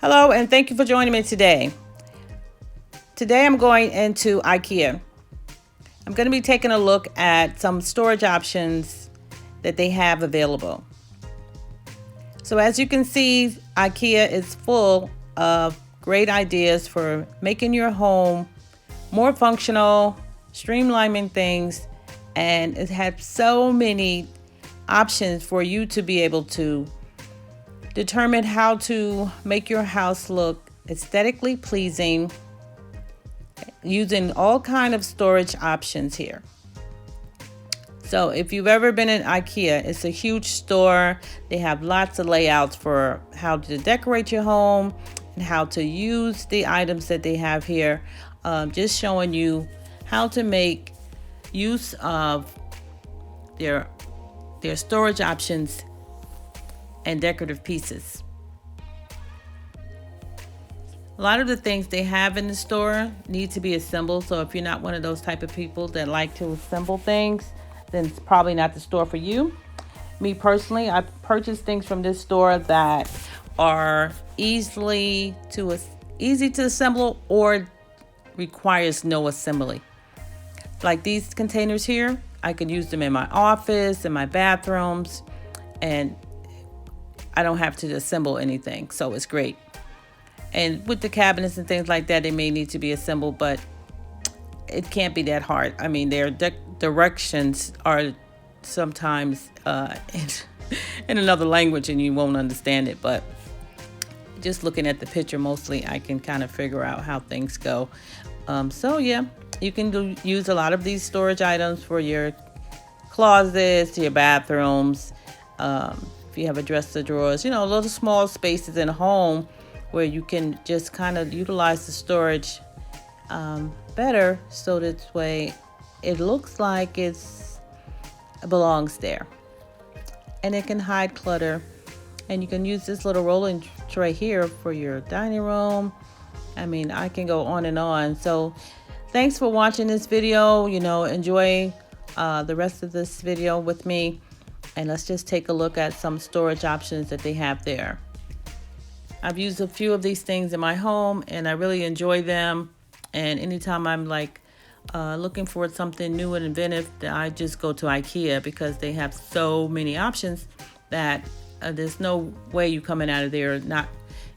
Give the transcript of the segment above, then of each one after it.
Hello, and thank you for joining me today. Today I'm going into Ikea. I'm going to be taking a look at some storage options that they have available. So as you can see, Ikea is full of great ideas for making your home more functional, streamlining things, and it has so many options for you to be able to determine how to make your house look aesthetically pleasing using all kind of storage options here. So if you've ever been in Ikea, it's a huge store. They have lots of layouts for how to decorate your home and how to use the items that they have here. Just showing you how to make use of their storage options and decorative pieces. A lot of the things they have in the store need to be assembled. So if you're not one of those type of people that like to assemble things, then it's probably not the store for you. Me personally, I purchased things from this store that are easy to assemble or requires no assembly. Like these containers here, I can use them in my office, in my bathrooms, and I don't have to assemble anything, so it's great. And with the cabinets and things like that, they may need to be assembled, but it can't be that hard. I mean, their directions are sometimes in another language and you won't understand it, but just looking at the picture mostly, I can kind of figure out how things go. So yeah, you can use a lot of these storage items for your closets, your bathrooms. If you have a dresser drawers, little small spaces in a home where you can just kind of utilize the storage better, so this way it looks like it belongs there. And it can hide clutter. And you can use this little rolling tray here for your dining room. I mean, I can go on and on. So thanks for watching this video. Enjoy the rest of this video with me. And let's just take a look at some storage options that they have there. I've used a few of these things in my home and I really enjoy them. And anytime I'm looking for something new and inventive, I just go to Ikea because they have so many options that there's no way you coming out of there not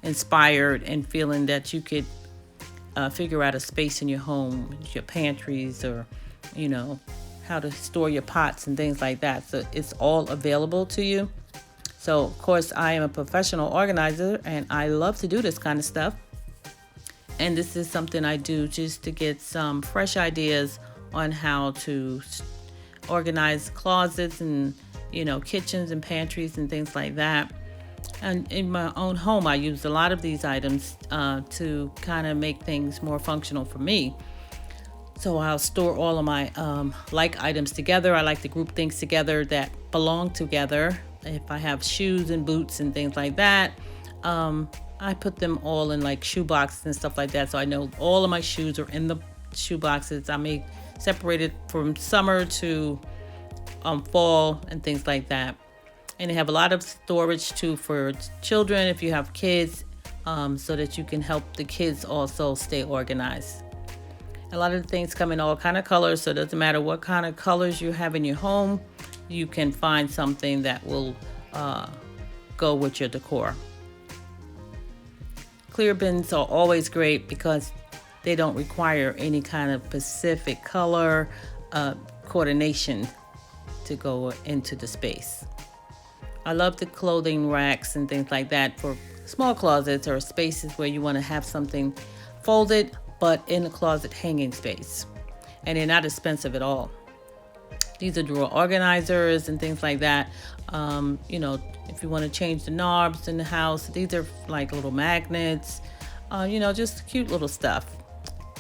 inspired and feeling that you could figure out a space in your home, your pantries, or how to store your pots and things like that. So it's all available to you. So of course I am a professional organizer and I love to do this kind of stuff. And this is something I do just to get some fresh ideas on how to organize closets and kitchens and pantries and things like that. And in my own home, I use a lot of these items to kind of make things more functional for me. So I'll store all of my items together. I like to group things together that belong together. If I have shoes and boots and things like that, I put them all in shoe boxes and stuff like that. So I know all of my shoes are in the shoe boxes. I may separate it from summer to fall and things like that. And they have a lot of storage too for children if you have kids, so that you can help the kids also stay organized. A lot of the things come in all kind of colors, so it doesn't matter what kind of colors you have in your home, you can find something that will go with your decor. Clear bins are always great because they don't require any kind of specific color coordination to go into the space. I love the clothing racks and things like that for small closets or spaces where you want to have something folded but in a closet hanging space. And they're not expensive at all. These are drawer organizers and things like that. If you want to change the knobs in the house, these are like little magnets, just cute little stuff.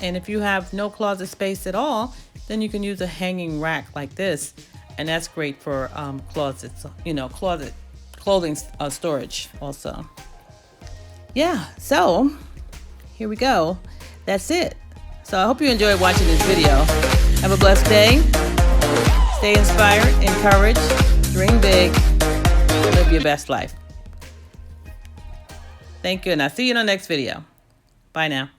And if you have no closet space at all, then you can use a hanging rack like this. And that's great for closets, clothing storage also. Yeah, so here we go. That's it. So I hope you enjoyed watching this video. Have a blessed day. Stay inspired, encouraged, dream big, live your best life. Thank you, and I'll see you in the next video. Bye now.